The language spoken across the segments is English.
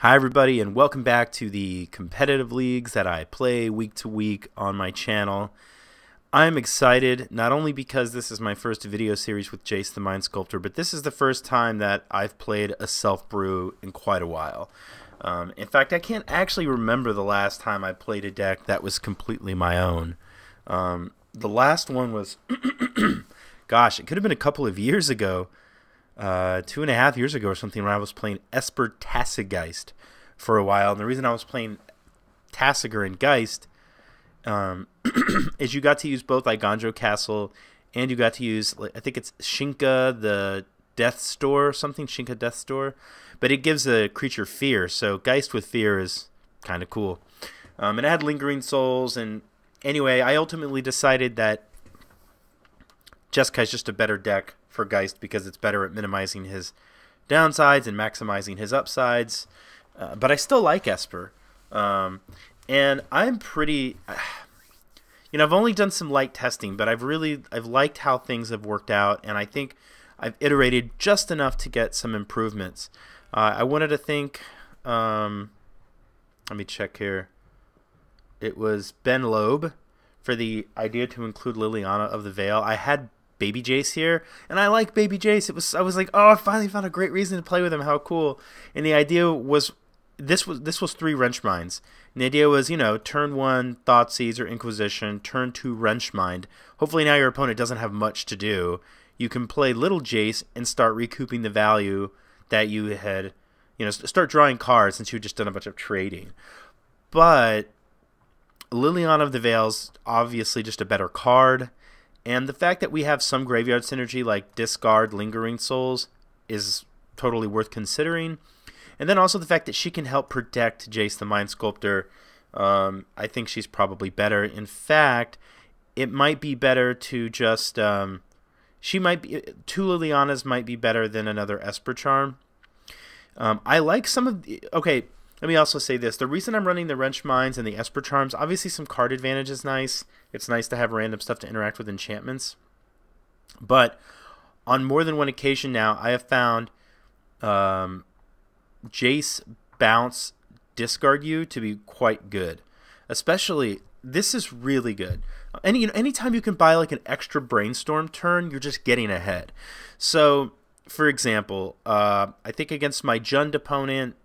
Hi everybody, and welcome back to the competitive leagues that I play week to week on my channel. I'm excited not only because this is my first video series with Jace the Mind Sculptor, but this is the first time that I've played a self-brew in quite a while. In fact, I can't actually remember the last time I played a deck that was completely my own. The last one was, gosh, it could have been a couple of years ago. 2.5 years ago or something, when I was playing Esper Jace for a while. And the reason I was playing Tasigur and Geist is you got to use both Iganjo Castle and you got to use, I think it's Shinka the Death Store, something Shinka Death Store, but it gives a creature fear. So Geist with fear is kind of cool. And it had Lingering Souls. And anyway, I ultimately decided that Jeskai is just a better deck for Geist because it's better at minimizing his downsides and maximizing his upsides. But I still like Esper. And I'm pretty... I've only done some light testing, but I've liked how things have worked out, and I think I've iterated just enough to get some improvements. I wanted to think... let me check here. It was Ben Loeb for the idea to include Liliana of the Veil. I had Baby Jace here, and I like Baby Jace. I was like, oh, I finally found a great reason to play with him. How cool! And the idea was, this was 3 Wrench Minds. And the idea was, turn 1 Thoughtseize or Inquisition, turn 2 Wrench Mind. Hopefully now your opponent doesn't have much to do. You can play Little Jace and start recouping the value that you had, start drawing cards since you had just done a bunch of trading. But Liliana of the Veil's obviously just a better card. And the fact that we have some graveyard synergy like discard Lingering Souls is totally worth considering. And then also the fact that she can help protect Jace the Mind Sculptor. I think she's probably better. In fact, it might be better to just... two Lilianas might be better than another Esper Charm. I like some of the... Okay, let me also say this. The reason I'm running the Wrench Minds and the Esper Charms, obviously some card advantage is nice. It's nice to have random stuff to interact with enchantments. But on more than one occasion now, I have found Jace bounce discard you to be quite good. Especially, this is really good. Anytime you can buy like an extra brainstorm turn, you're just getting ahead. So, for example, I think against my Jund opponent,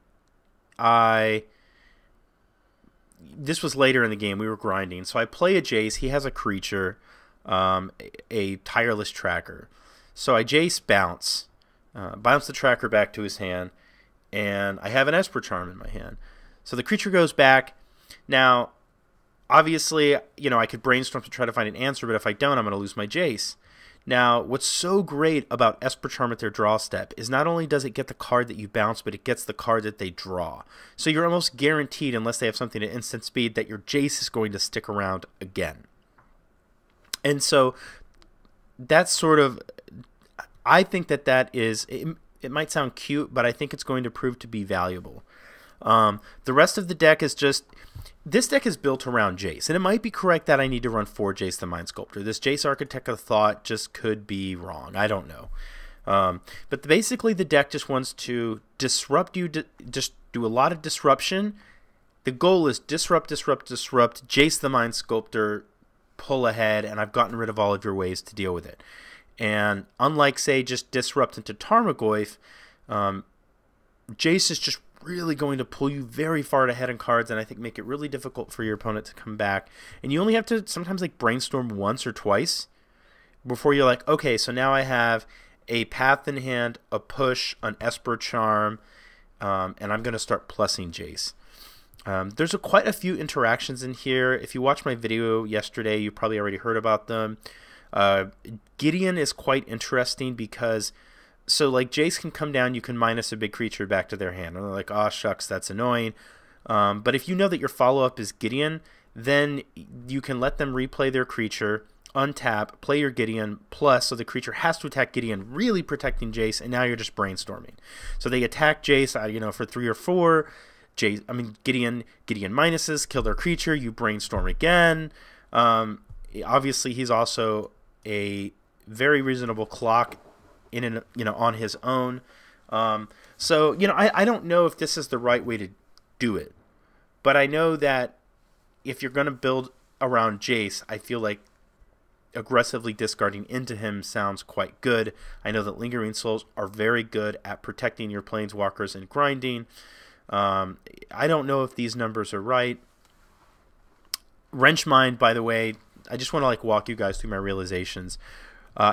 this was later in the game, we were grinding, so I play a Jace. He has a creature, a Tireless Tracker, so I Jace bounce the tracker back to his hand, and I have an Esper Charm in my hand, so the creature goes back. Now obviously I could brainstorm to try to find an answer, but if I don't, I'm going to lose my Jace. Now, what's so great about Esper Charm at their draw step is not only does it get the card that you bounce, but it gets the card that they draw. So you're almost guaranteed, unless they have something at instant speed, that your Jace is going to stick around again. And so that's sort of... I think that is... It might sound cute, but I think it's going to prove to be valuable. The rest of the deck is just... This deck is built around Jace, and it might be correct that I need to run 4 Jace the Mind Sculptor. This Jace Architect of Thought just could be wrong. I don't know. But basically the deck just wants to disrupt you, just do a lot of disruption. The goal is disrupt, Jace the Mind Sculptor, pull ahead, and I've gotten rid of all of your ways to deal with it. And unlike, say, just disrupt into Tarmogoyf, Jace is just really going to pull you very far ahead in cards, and I think make it really difficult for your opponent to come back. And you only have to sometimes like brainstorm once or twice before you're like, okay, so now I have a Path in hand, a push, an Esper Charm, and I'm going to start plussing Jace. There's quite a few interactions in here. If you watched my video yesterday, you probably already heard about them. Gideon is quite interesting because... So, like, Jace can come down, you can minus a big creature back to their hand. And they're like, oh, shucks, that's annoying. But if you know that your follow-up is Gideon, then you can let them replay their creature, untap, play your Gideon, plus, so the creature has to attack Gideon, really protecting Jace, and now you're just brainstorming. So they attack Jace, for 3 or 4. Gideon minuses, kill their creature, you brainstorm again. Obviously, he's also a very reasonable clock on his own. So, I don't know if this is the right way to do it, but I know that if you're going to build around Jace, I feel like aggressively discarding into him sounds quite good. I know that Lingering Souls are very good at protecting your planeswalkers and grinding. I don't know if these numbers are right. Wrench Mind, by the way, I just want to walk you guys through my realizations.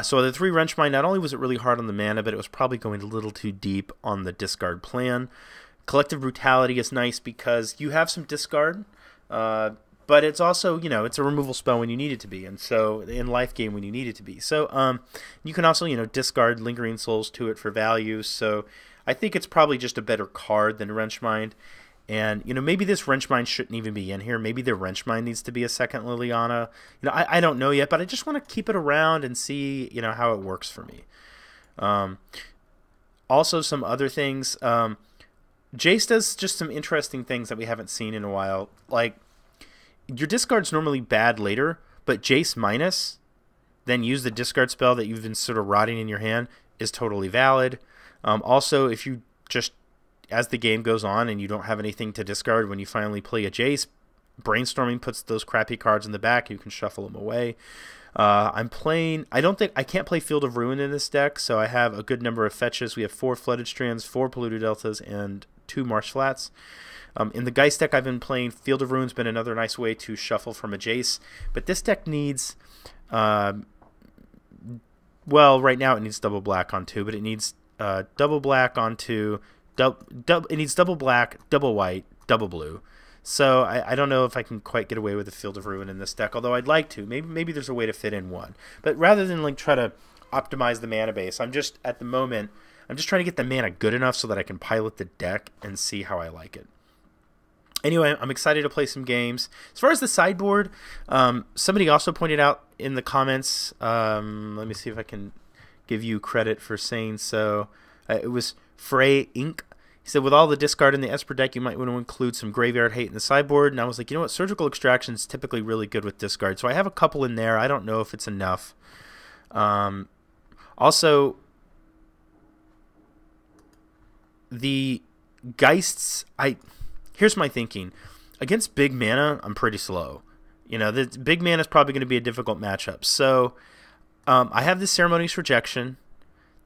So the 3 Wrench Mind, not only was it really hard on the mana, but it was probably going a little too deep on the discard plan. Collective Brutality is nice because you have some discard, but it's also, it's a removal spell when you need it to be, and so in life game when you need it to be. So you can also, discard Lingering Souls to it for value. So I think it's probably just a better card than Wrench Mind. And, maybe this Wrench Mind shouldn't even be in here. Maybe the Wrench Mind needs to be a second Liliana. I don't know yet, but I just want to keep it around and see, how it works for me. Also, some other things. Jace does just some interesting things that we haven't seen in a while. Like, your discard's normally bad later, but Jace minus, then use the discard spell that you've been sort of rotting in your hand, is totally valid. Also, if you just, as the game goes on and you don't have anything to discard when you finally play a Jace, Brainstorming puts those crappy cards in the back. You can shuffle them away. I can't play Field of Ruin in this deck, so I have a good number of fetches. We have 4 Flooded Strands, 4 Polluted Deltas, and 2 Marsh Flats. In the Geist deck I've been playing, Field of Ruin's been another nice way to shuffle from a Jace, but this deck needs, right now it needs double black on 2, but it needs double black on 2, it needs double black, double white, double blue. So I don't know if I can quite get away with the Field of Ruin in this deck, although I'd like to. Maybe there's a way to fit in one. But rather than try to optimize the mana base, I'm just trying to get the mana good enough so that I can pilot the deck and see how I like it. Anyway, I'm excited to play some games. As far as the sideboard, somebody also pointed out in the comments, let me see if I can give you credit for saying so. It was Frey Inc. He said, with all the discard in the Esper deck, you might want to include some Graveyard Hate in the sideboard. And I was like, you know what? Surgical Extraction is typically really good with discard. So I have a couple in there. I don't know if it's enough. Also, the Geists, here's my thinking. Against big mana, I'm pretty slow. The big mana is probably going to be a difficult matchup. So I have the Ceremonious Rejection,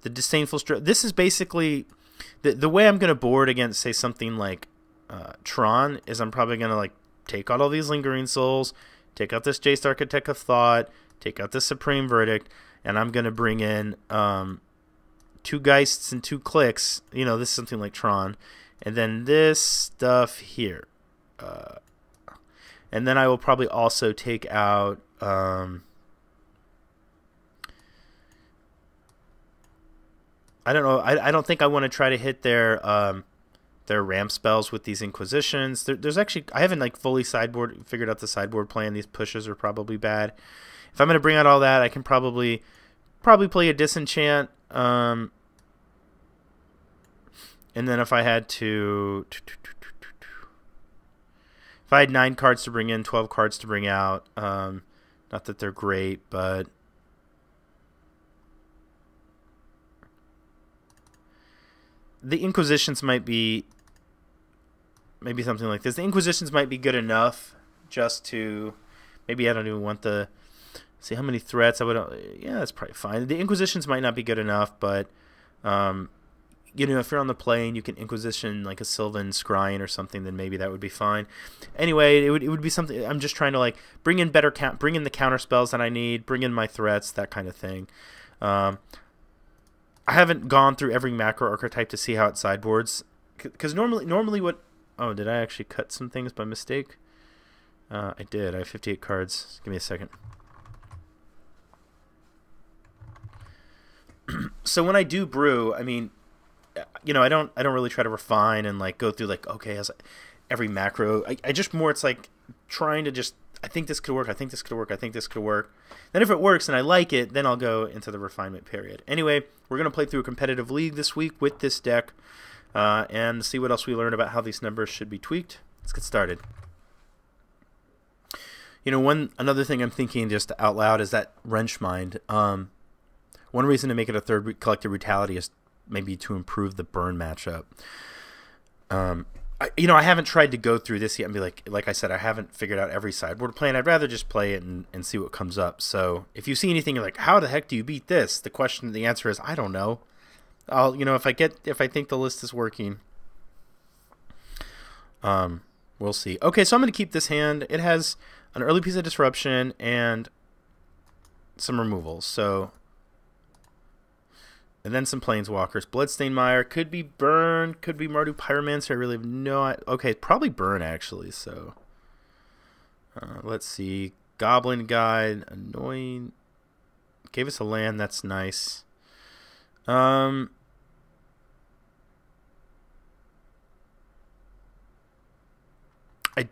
the Disdainful This is basically the way I'm going to board against, say, something like Tron is I'm probably going to take out all these Lingering Souls, take out this Jace Architect of Thought, take out this Supreme Verdict, and I'm going to bring in 2 Geists and 2 Clicks. This is something like Tron. And then this stuff here. And then I will probably also take out I don't know. I don't think I want to try to hit their ramp spells with these Inquisitions. There's actually, I haven't fully figured out the sideboard plan. These pushes are probably bad. If I'm going to bring out all that, I can probably play a Disenchant. And then if I had if I had 9 cards to bring in, 12 cards to bring out, not that they're great, but the Inquisitions might be maybe something like this. The Inquisitions might be good enough just to, maybe I don't even want the, see how many threats I would, yeah, that's probably fine. The Inquisitions might not be good enough, but if you're on the plane, you can Inquisition like a Sylvan Scrying or something, then maybe that would be fine. Anyway, it would be something. I'm just trying to bring in bring in the counter spells that I need, bring in my threats, that kind of thing. I haven't gone through every macro archetype to see how it sideboards, because normally what? Oh, did I actually cut some things by mistake? I did. I have 58 cards. Give me a second. So when I do brew, I mean, I don't really try to refine and go through okay, as every macro. I just more, it's trying to just, I think this could work, I think this could work, I think this could work. Then if it works and I like it, then I'll go into the refinement period. Anyway, we're going to play through a competitive league this week with this deck and see what else we learn about how these numbers should be tweaked. Let's get started. Another thing I'm thinking just out loud is that Wrench Mind. One reason to make it a 3rd Collective Brutality is maybe to improve the burn matchup. I haven't tried to go through this yet and be like I said, I haven't figured out every sideboard plan. I'd rather just play it and see what comes up. So if you see anything, you're like, how the heck do you beat this? The answer is, I don't know. If I think the list is working, we'll see. Okay, so I'm going to keep this hand. It has an early piece of disruption and some removals. So, and then some planeswalkers. Bloodstained Mire could be Burn, could be Mardu Pyromancer. I really have no. Okay, probably Burn actually. So, let's see. Goblin Guide, annoying. Gave us a land. That's nice. I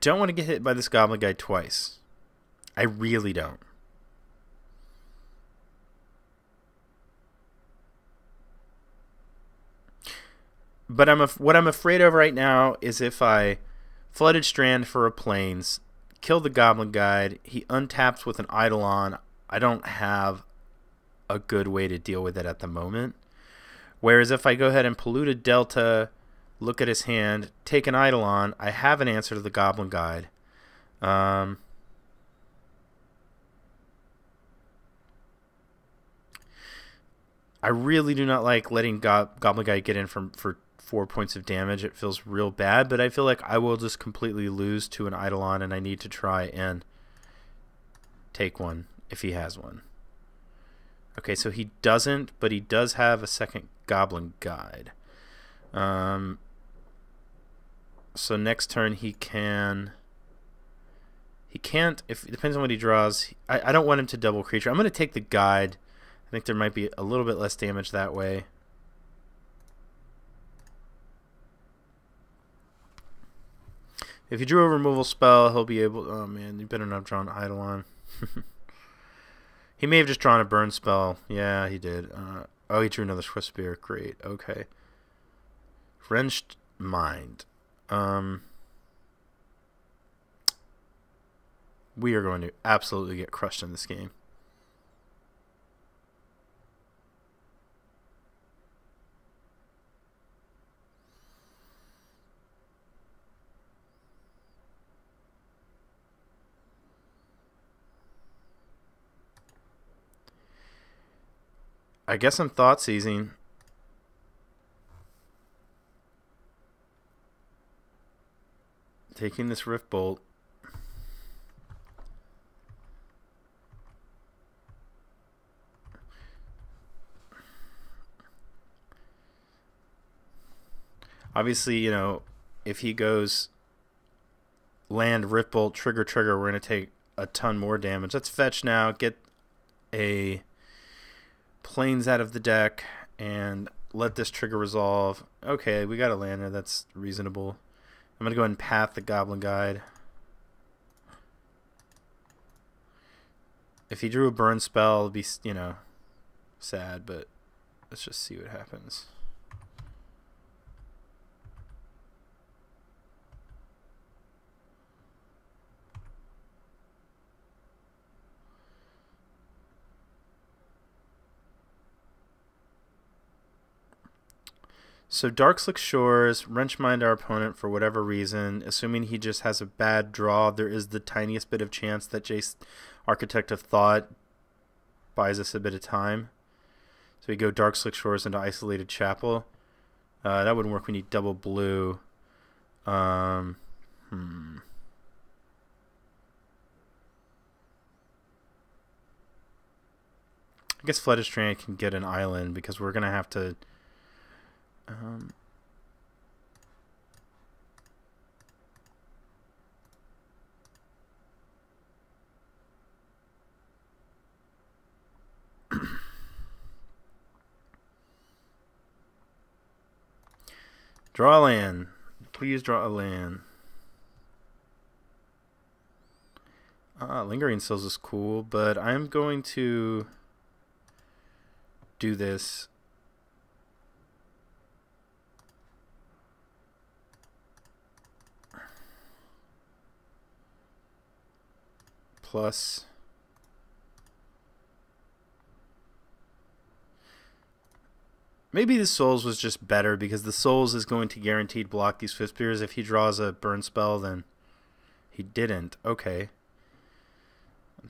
don't want to get hit by this Goblin Guide twice. I really don't. But what I'm afraid of right now is if I Flooded Strand for a Plains, kill the Goblin Guide, he untaps with an Eidolon, I don't have a good way to deal with it at the moment. Whereas if I go ahead and Polluted Delta, look at his hand, take an Eidolon, I have an answer to the Goblin Guide. I really do not like letting Goblin Guide get in for 4 points of damage. It feels real bad, but I feel like I will just completely lose to an Eidolon, and I need to try and take one if he has one. Okay, so he doesn't, but he does have a second Goblin Guide. So next turn he can't. If it depends on what he draws. I don't want him to double creature. I'm going to take the Guide. I think there might be a little bit less damage that way. If he drew a removal spell, he'll be able. Oh man, you better not have drawn Eidolon. He may have just drawn a burn spell. Yeah, he did. He drew another Swift Spear. Great. Okay. Wrenched Mind. We are going to absolutely get crushed in this game. I guess I'm thought seizing. Taking this Rift Bolt. Obviously, if he goes land, Rift Bolt, trigger, we're going to take a ton more damage. Let's fetch now, get a Plains out of the deck, and let this trigger resolve. Okay, we got a lander. That's reasonable. I'm going to go ahead and path the Goblin Guide. If he drew a burn spell, it'd be, sad, but let's just see what happens. So Darkslick Shores, Wrench Mind our opponent for whatever reason. Assuming he just has a bad draw, there is the tiniest bit of chance that Jace, Architect of Thought, buys us a bit of time. So we go Darkslick Shores into Isolated Chapel. That wouldn't work. We need double blue. I guess Flooded Strand can get an island because we're going to have to... Draw a land. Please draw a land. Lingering Souls is cool, but I'm going to do this. Plus Maybe the Souls was just better because the Souls is going to guaranteed block these Swift Spears. If he draws a burn spell, then he didn't. Okay.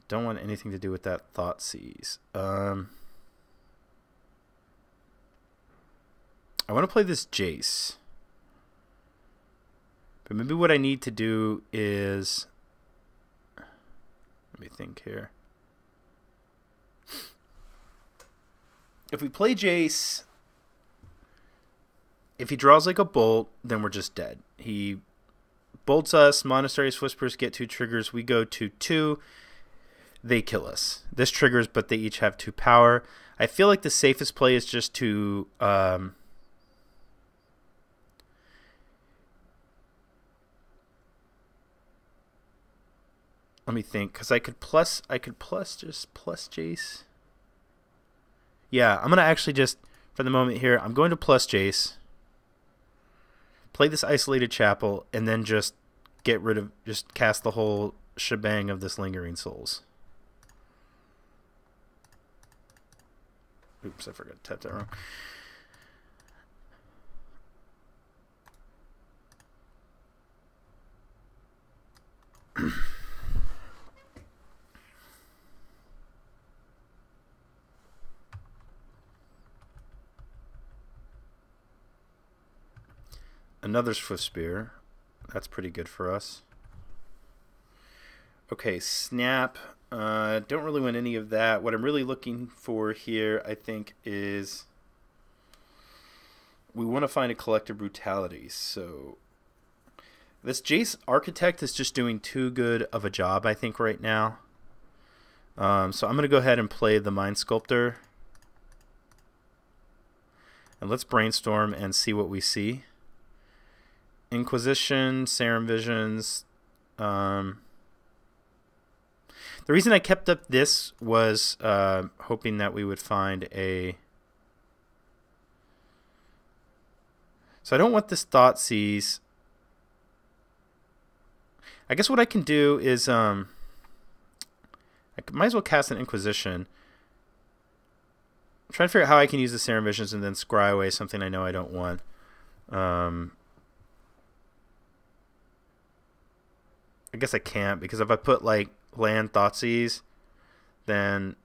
Don't want anything to do with that Thoughtseize. I want to play this Jace. But maybe what I need to do is... Let me think here. If we play Jace, if he draws like a bolt, then we're just dead. He bolts us, Monastery's Whispers get 2 triggers, we go to 2, they kill us. This triggers, but they each have 2 power. I feel like the safest play is just to... let me think, because I could plus Jace. Yeah, I'm going to actually just, for the moment here, I'm going to plus Jace, play this Isolated Chapel, and then just cast the whole shebang of this Lingering Souls. Oops, I forgot to tap that wrong. Another Swift Spear. That's pretty good for us. Okay, Snap. Don't really want any of that. What I'm really looking for here, I think, is we want to find a Collective Brutality. So this Jace Architect is just doing too good of a job, I think, right now. So I'm going to go ahead and play the Mind Sculptor. And let's brainstorm and see what we see. Inquisition, Serum Visions. The reason I kept up this was hoping that we would find a... So I don't want this Thoughtseize. I guess what I can do is I might as well cast an Inquisition. I'm trying to figure out how I can use the Serum Visions and then scry away something I know I don't want. I guess I can't, because if I put like land Thoughtseize, then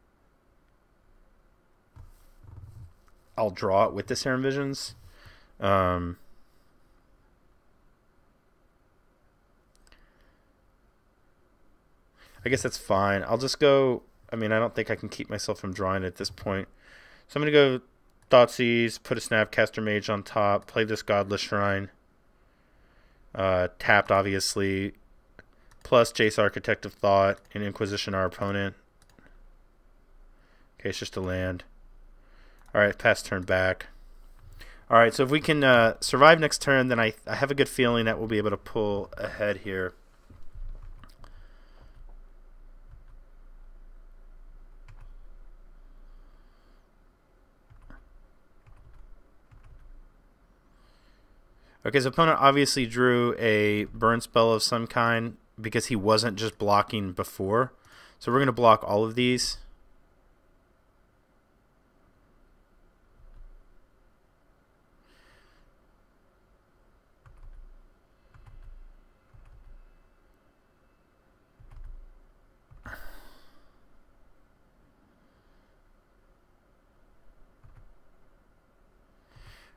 I'll draw it with the Serum Visions. I guess that's fine. I'll just go... I mean, I don't think I can keep myself from drawing it at this point. So I'm going to go Thoughtseize, put a Snapcaster Mage on top, play this Godless Shrine. Tapped, obviously. Plus Jace Architect of Thought and Inquisition our opponent. Okay, it's just a land. Alright, pass turn back. Alright, so if we can survive next turn, then I have a good feeling that we'll be able to pull ahead here. Okay, so opponent obviously drew a burn spell of some kind because he wasn't just blocking before. So we're going to block all of these.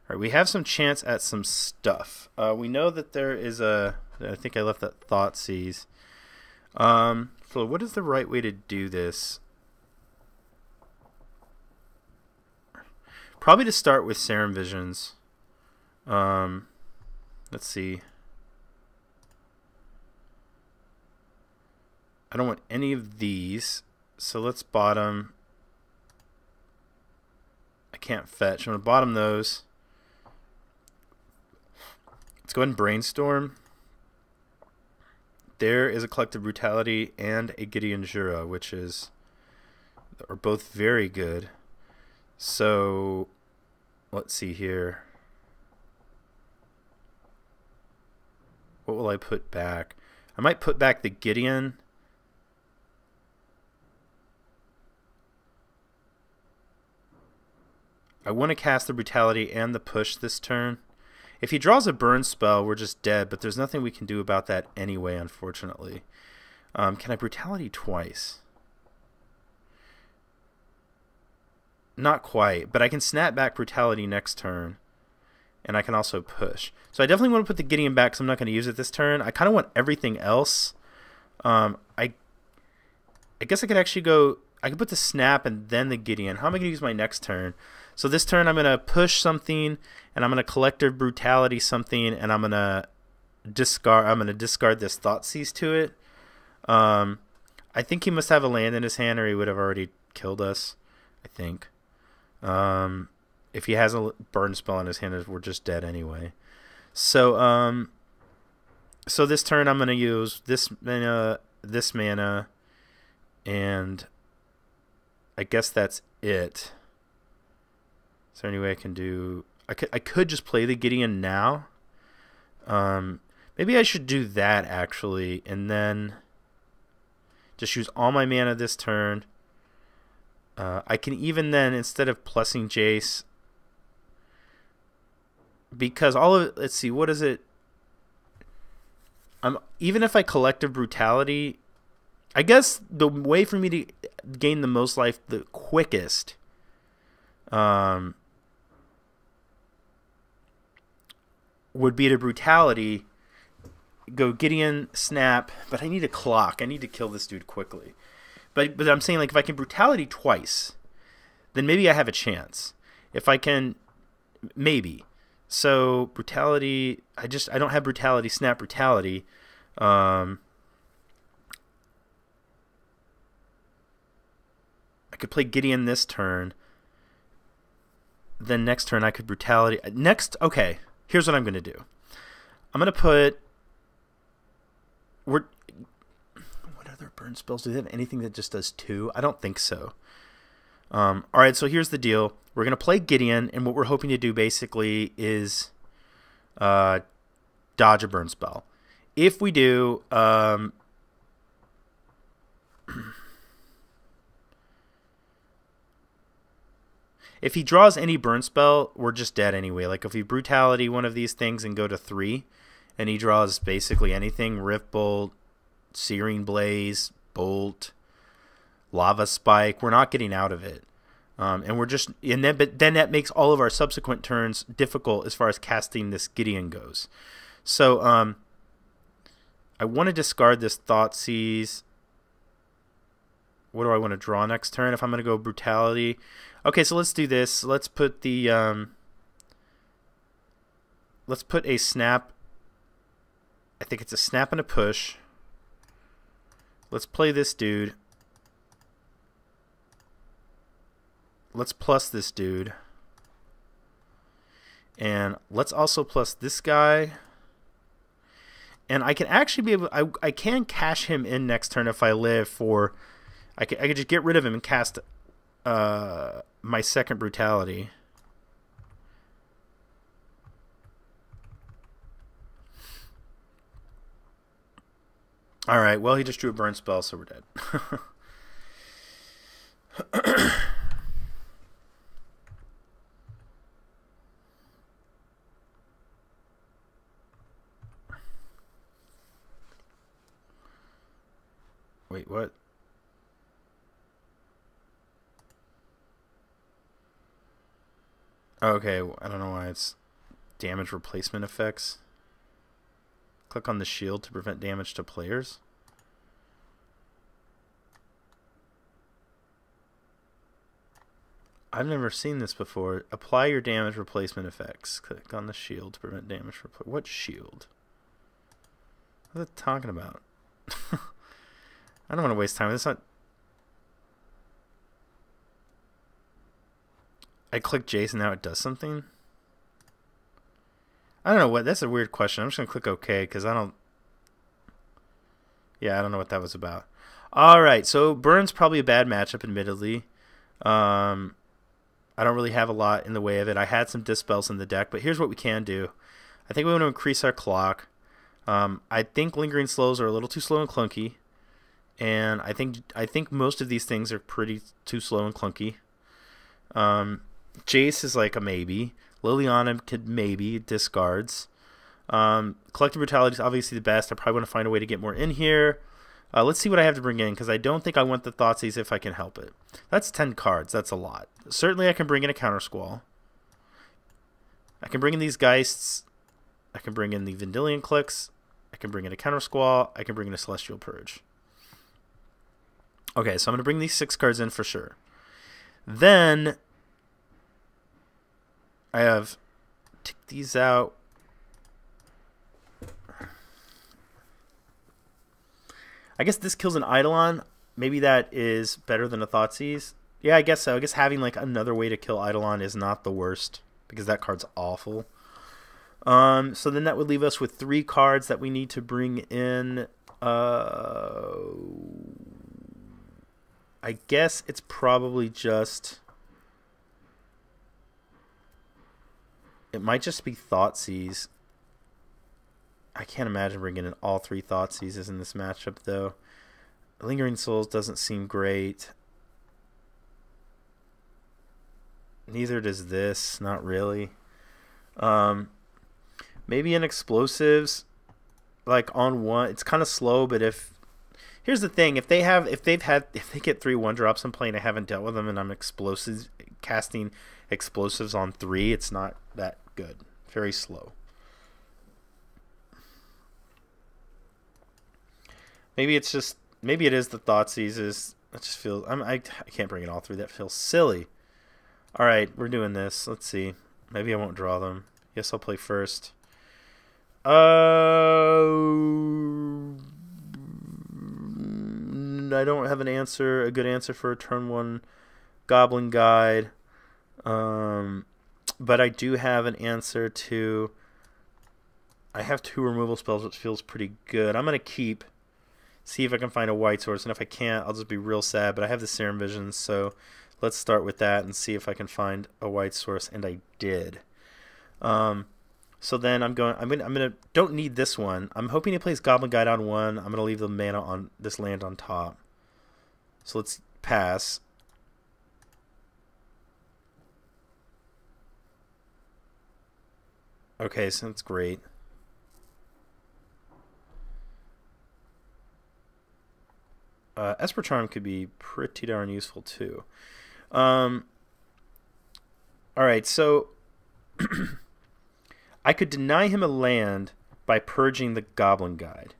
All right, we have some chance at some stuff. We know that there is a... I think I left that Thoughtseize. So what is the right way to do this? Probably to start with Serum Visions. Let's see. I don't want any of these, so let's bottom. I can't fetch. I'm going to bottom those. Let's go ahead and brainstorm. There is a Collective Brutality and a Gideon Jura, which are both very good. So let's see here. What will I put back? I might put back the Gideon. I want to cast the Brutality and the Push this turn. If he draws a burn spell, we're just dead, but there's nothing we can do about that anyway, unfortunately. Can I Brutality twice? Not quite, but I can snap back Brutality next turn, and I can also push. So I definitely want to put the Gideon back because I'm not going to use it this turn. I kind of want everything else. I guess I could actually go... I could put the Snap and then the Gideon. How am I going to use my next turn? So this turn I'm going to push something, and I'm going to Collective Brutality something, and I'm going to discard this Thoughtseize to it. I think he must have a land in his hand, or he would have already killed us, I think. If he has a burn spell in his hand, we're just dead anyway. So so this turn I'm going to use this mana, and I guess that's it. Is there any way I can do... I could just play the Gideon now. Maybe I should do that, actually, and then just use all my mana this turn. I can even then, instead of plussing Jace, because all of it... Let's see, what is it? Even if I Collective Brutality... I guess the way for me to gain the most life the quickest... would be to Brutality, go Gideon, snap, but I need a clock. I need to kill this dude quickly. But I'm saying, like, if I can Brutality twice, then maybe I have a chance. If I can, maybe. So Brutality, I don't have Brutality, snap Brutality. I could play Gideon this turn. Then next turn I could Brutality. Okay. Here's what I'm going to do. I'm going to put... What other burn spells? Do they have anything that just does 2? I don't think so. Alright, so here's the deal. We're going to play Gideon, and what we're hoping to do basically is dodge a burn spell. If we do... if he draws any burn spell, we're just dead anyway. Like, if he Brutality one of these things and go to 3, and he draws basically anything, Rift Bolt, Searing Blaze, Bolt, Lava Spike, we're not getting out of it. And we're just... but then that makes all of our subsequent turns difficult as far as casting this Gideon goes. So, I want to discard this Thoughtseize. What do I want to draw next turn if I'm going to go Brutality? Okay, so let's do this. Let's put the let's put a snap. I think it's a snap and a push. Let's play this dude. Let's plus this dude. And let's also plus this guy. And I can actually be able... I can cash him in next turn if I live for... I could just get rid of him and cast my second Brutality. Alright, well, he just drew a burn spell, so we're dead. Wait, what? Okay, I don't know why it's damage replacement effects. Click on the shield to prevent damage to players. I've never seen this before. Apply your damage replacement effects. Click on the shield to prevent damage from players. What shield? What are they talking about? I don't want to waste time. It's not... I click Jace and now it does something? I don't know what... That's a weird question. I'm just going to click OK because I don't... Yeah, I don't know what that was about. Alright, so Burn's probably a bad matchup, admittedly. I don't really have a lot in the way of it. I had some Dispels in the deck, but here's what we can do. I think we want to increase our clock. I think Lingering Slows are a little too slow and clunky. And I think most of these things are pretty too slow and clunky. Jace is like a maybe. Liliana could maybe discards. Collective Brutality is obviously the best. I probably want to find a way to get more in here. Let's see what I have to bring in, because I don't think I want the Thoughtseize if I can help it. That's 10 cards. That's a lot. Certainly I can bring in a Counter Squall. I can bring in these Geists. I can bring in the Vendilion Clicks. I can bring in a Counter Squall. I can bring in a Celestial Purge. Okay, so I'm going to bring these 6 cards in for sure. Then I have take these out. I guess this kills an Eidolon. Maybe that is better than a Thoughtseize. Yeah, I guess so. I guess having like another way to kill Eidolon is not the worst, because that card's awful. So then that would leave us with 3 cards that we need to bring in. I guess it's probably just... It might just be Thoughtseize. I can't imagine bringing in all 3 Thoughtseizes in this matchup, though. Lingering Souls doesn't seem great. Neither does this. Not really. Maybe in Explosives, like on one, it's kind of slow. But here's the thing: if they get 3 1-drops in play and I haven't dealt with them, and I'm casting Explosives on 3, it's not that good. Very slow. Maybe it is the Thoughtseizes. I just feel I can't bring in all 3. That feels silly. All right, we're doing this. Let's see. Maybe I won't draw them. Yes, I'll play first. I don't have a good answer for a turn 1 Goblin Guide. But I do have an answer to... I have 2 removal spells, which feels pretty good. I'm going to see if I can find a white source, and if I can't, I'll just be real sad. But I have the Serum Visions, so let's start with that and see if I can find a white source, and I did. So then don't need this one. I'm hoping he plays Goblin Guide on 1. I'm gonna leave the mana on this land on top. So let's pass. Okay, so that's great. Esper Charm could be pretty darn useful too. Alright, so I could deny him a land by purging the Goblin Guide.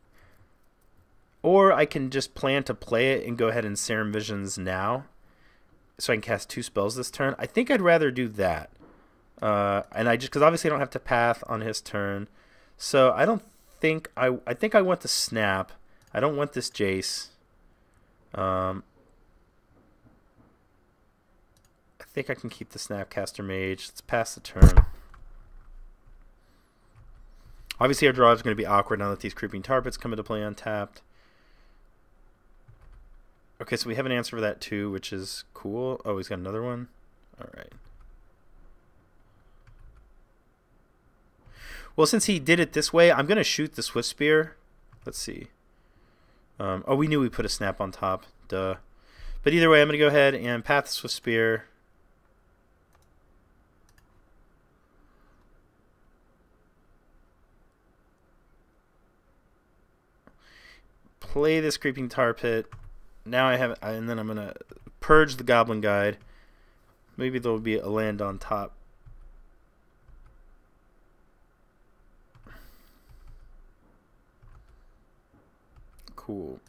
Or I can just plan to play it and go ahead and Serum Visions now, so I can cast 2 spells this turn. I think I'd rather do that. Because obviously I don't have to path on his turn. So I think I want the Snap. I don't want this Jace. I think I can keep the Snapcaster Mage. Let's pass the turn. Obviously our draw is going to be awkward now that these Creeping Tar Pits come into play untapped. Okay, so we have an answer for that too, which is cool. Oh, he's got another one? Alright. Well, since he did it this way, I'm going to shoot the Swift Spear. Let's see. Oh, we knew we put a Snap on top. Duh. But either way, I'm going to go ahead and path the Swift Spear. Play this Creeping Tar Pit. Now and then I'm going to purge the Goblin Guide. Maybe there'll be a land on top. Cool.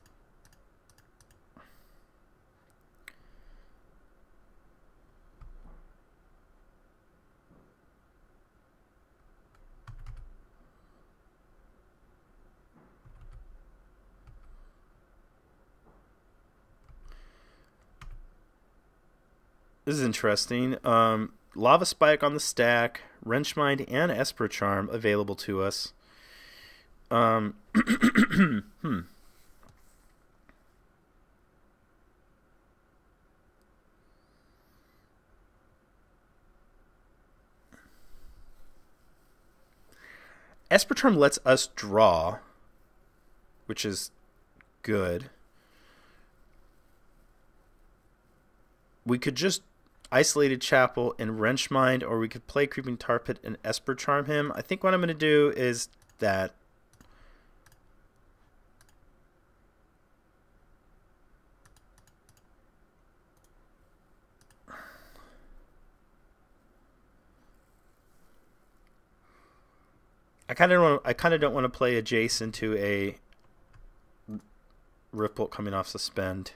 This is interesting. Lava Spike on the stack, Wrenchmind and Esper Charm available to us. Esper Charm lets us draw, which is good. We could just... Isolated Chapel and Wrenchmind, or we could play Creeping Tar Pit and Esper Charm him. I think what I'm going to do is that. I kind of don't want to play a Jace into a Riftbolt coming off Suspend.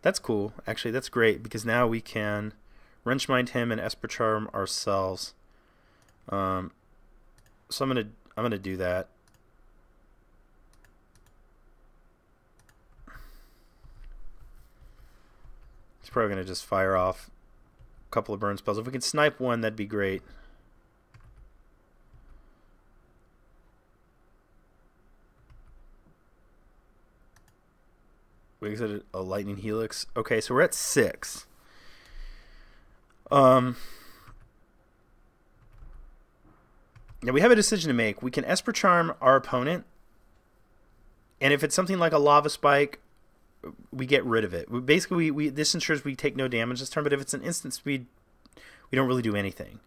That's cool. Actually, that's great because now we can Wrenchmind him and Esper Charm ourselves. So I'm gonna do that. He's probably gonna just fire off a couple of burn spells. If we can snipe one, that'd be great. We exited a Lightning Helix. Okay, so we're at 6. Now we have a decision to make. We can Esper Charm our opponent, and if it's something like a Lava Spike, we get rid of it. Basically, this ensures we take no damage this turn, but if it's an instant speed, we don't really do anything.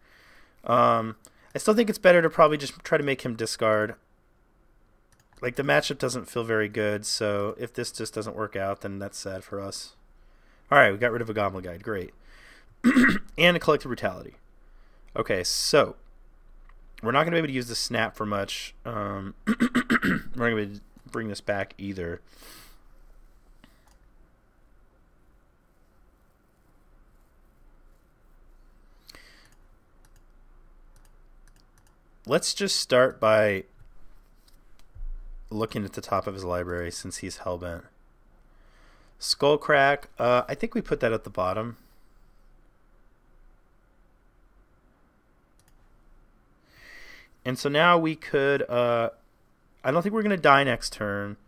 I still think it's better to probably just try to make him discard. Like, the matchup doesn't feel very good, so if this just doesn't work out, then that's sad for us. Alright, we got rid of a Goblin Guide. Great. And a Collective Brutality. Okay, so we're not going to be able to use the Snap for much. We're not going to bring this back either. Let's just start by looking at the top of his library since he's Hellbent. Skullcrack, I think we put that at the bottom. And so now we could, I don't think we're going to die next turn.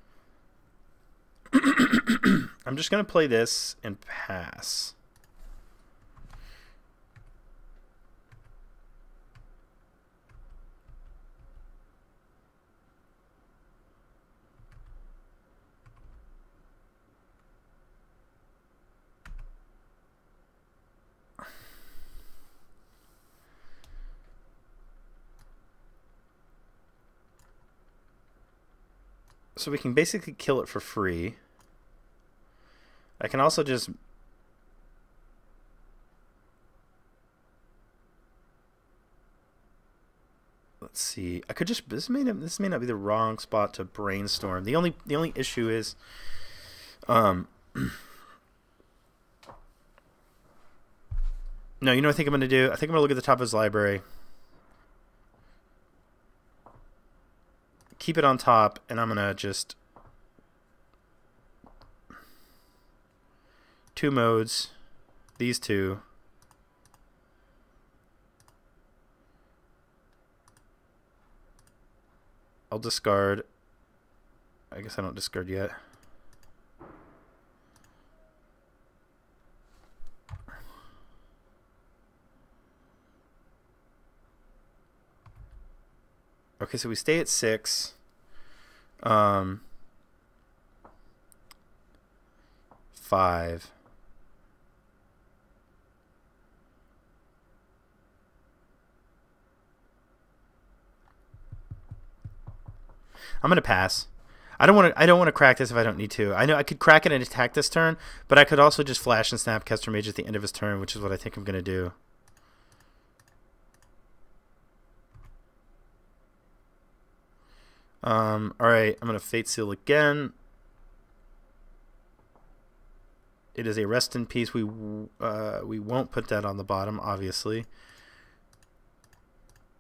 I'm just going to play this and pass. So we can basically kill it for free. I can also just... Let's see. I could just... This may not be the wrong spot to brainstorm. The only issue is... No, you know what I think I'm going to do? I think I'm going to look at the top of his library. Keep it on top, and I'm going to just... 2 modes. These 2. I'll discard. I guess I don't discard yet. Okay, so we stay at 6. 5. I'm gonna pass. I don't want to crack this if I don't need to. I know I could crack it and attack this turn, but I could also just flash and snap Caster Mage at the end of his turn, which is what I think I'm gonna do. Alright, I'm going to Fate Seal again. It is a Rest in Peace. We won't put that on the bottom, obviously.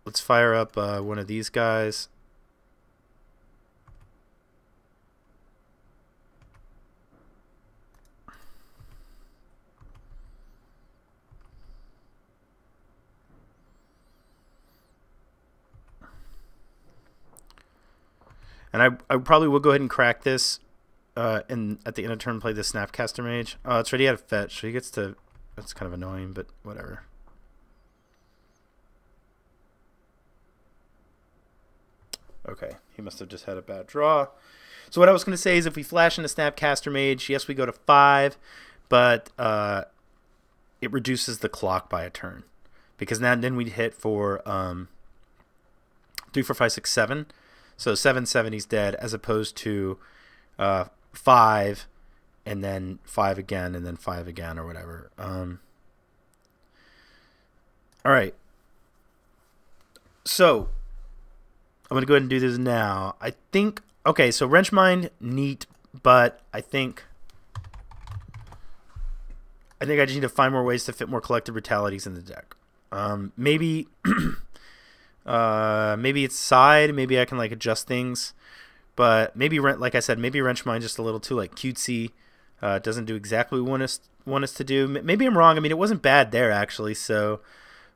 Let's fire up one of these guys. And I probably will go ahead and crack this, and at the end of turn play the Snapcaster Mage. Oh, it's already out of fetch, so he gets to... That's kind of annoying, but whatever. Okay, he must have just had a bad draw. So what I was going to say is if we flash into Snapcaster Mage, yes, we go to 5, but it reduces the clock by a turn. Because then we'd hit for 3, 4, 5, 6, 7. So 7, 7, he's dead, as opposed to 5, and then 5 again, and then 5 again, or whatever. All right. So I'm going to go ahead and do this now. I think, okay, so Wrench Mind, neat, but I think I just need to find more ways to fit more collective brutalities in the deck. Maybe maybe it's side, maybe I can like adjust things, but maybe like I said, maybe Wrench Mind just a little too like cutesy. Doesn't do exactly what we want us to do. Maybe I'm wrong. I mean, it wasn't bad there actually. So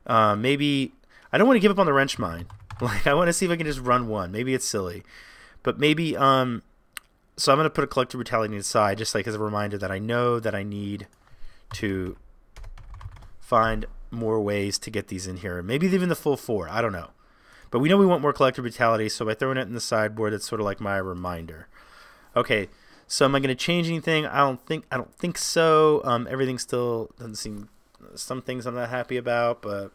maybe I don't want to give up on the Wrench Mind. Like I want to see if I can just run one. Maybe it's silly, but maybe so I'm gonna put a collective brutality aside just like as a reminder that I know that I need to find more ways to get these in here. Maybe even the full 4. I don't know. But we know we want more collective brutality, so by throwing it in the sideboard, it's sort of like my reminder. Okay, so am I going to change anything? I don't think so. Everything still doesn't seem. Some things I'm not happy about, but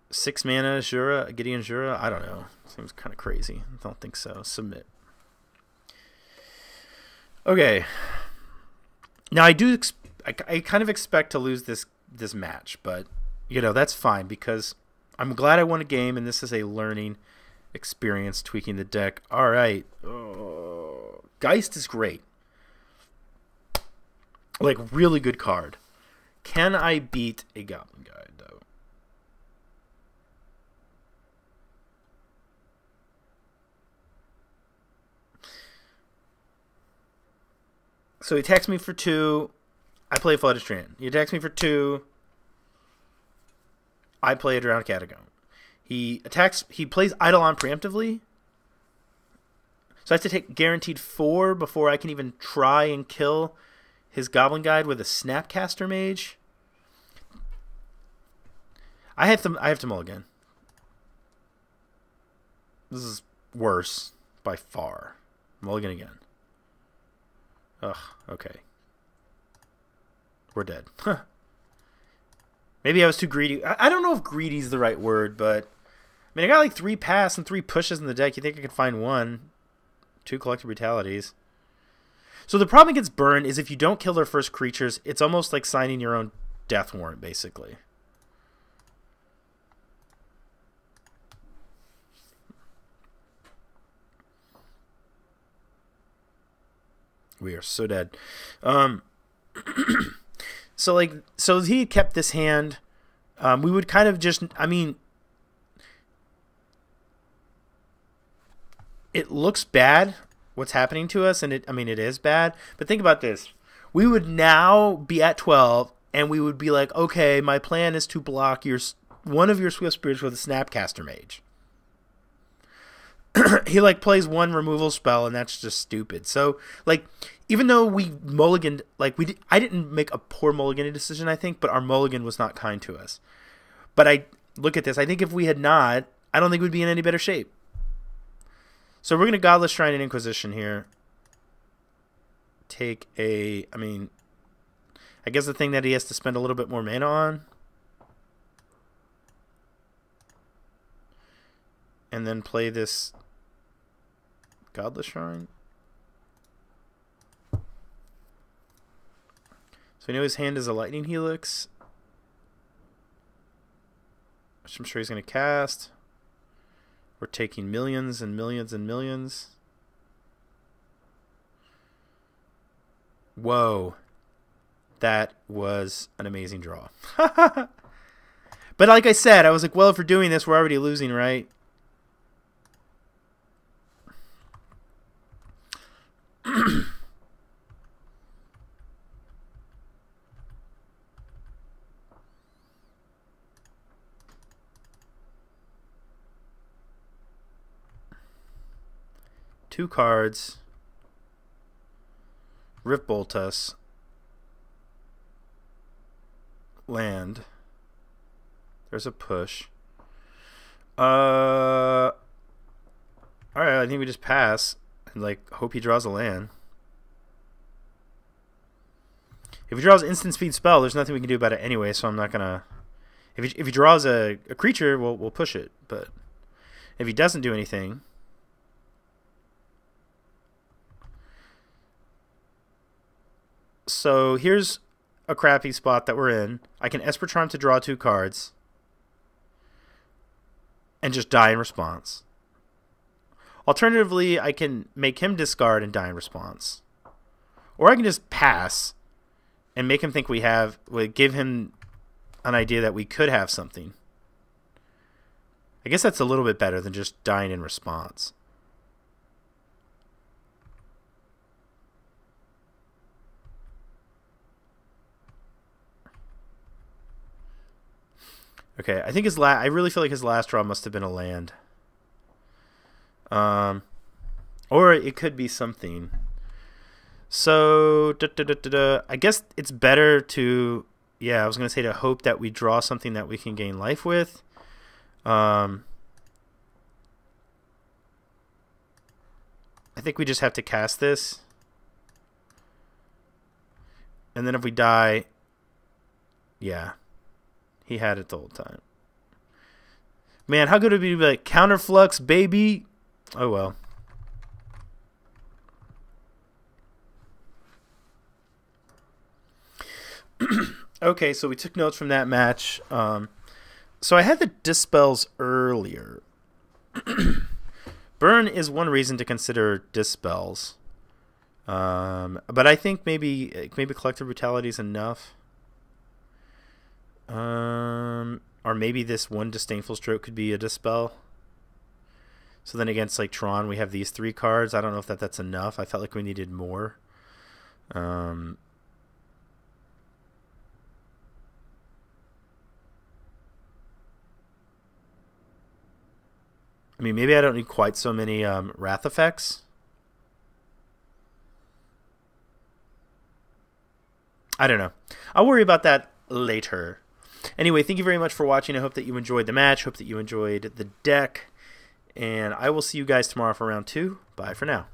6 mana Jura, Gideon Jura. I don't know. Seems kind of crazy. I don't think so. Submit. Okay. Now I do. I kind of expect to lose this match, but you know that's fine because I'm glad I won a game, and this is a learning experience tweaking the deck. All right, Geist is great, like really good card. Can I beat a Goblin Guide though? So he attacks me for 2. I play Flooded Strand. He attacks me for 2. I play a Drowned Catacomb. He plays Eidolon preemptively. So I have to take guaranteed 4 before I can even try and kill his Goblin Guide with a Snapcaster Mage. I have to mulligan. This is worse by far. Mulligan again. Ugh, okay. We're dead. Maybe I was too greedy. I don't know if greedy is the right word, but I mean, I got like 3 pass and 3 pushes in the deck. You think I could find 1? 2 collective brutalities. So the problem against Burn is if you don't kill their first creatures, it's almost like signing your own death warrant, basically. We are so dead. So he kept this hand. We would kind of just, I mean, it looks bad what's happening to us, and it is bad. But think about this: we would now be at 12, and we would be like, okay, my plan is to block one of your Swift Spirits with a Snapcaster Mage. He like plays 1 removal spell, and that's just stupid. So like, even though we mulliganed, like I didn't make a poor mulligan decision, I think, but our mulligan was not kind to us. But I look at this. I think if we had not, I don't think we'd be in any better shape. So we're gonna Godless Shrine and Inquisition here. I guess the thing that he has to spend a little bit more mana on. And then play this Godless Shrine. So we know his hand is a Lightning Helix, which I'm sure he's going to cast. We're taking millions and millions and millions. Whoa. That was an amazing draw. But like I said, I was like, well, if we're doing this, we're already losing, right? Two cards. Rip Boltus. Land. There's a push. All right, I think we just pass and like hope he draws a land. If he draws instant speed spell, there's nothing we can do about it anyway, so I'm not gonna. If he draws a creature, we'll push it. But if he doesn't do anything, so here's a crappy spot that we're in. I can Esper Charm to draw 2 cards and just die in response. Alternatively, I can make him discard and die in response, or I can just pass and make him think we have, would give him an idea that we could have something. I guess that's a little bit better than just dying in response. Okay, I think I really feel like his last draw must have been a land. Or it could be something. So, I guess it's better to, I was going to say to hope that we draw something that we can gain life with. I think we just have to cast this. And then if we die, he had it the whole time. Man, how good would it be to be like, counterflux, baby? Oh, well. Okay, so we took notes from that match. So I had the Dispels earlier. Burn is one reason to consider Dispels. But I think maybe Collective Brutality is enough. Or maybe this one Disdainful Stroke could be a Dispel. So then against like Tron, we have these 3 cards. I don't know if that's enough. I felt like we needed more. I mean, maybe I don't need quite so many Wrath effects. I don't know. I'll worry about that later. Anyway, thank you very much for watching. I hope that you enjoyed the match. Hope that you enjoyed the deck. And I will see you guys tomorrow for round 2. Bye for now.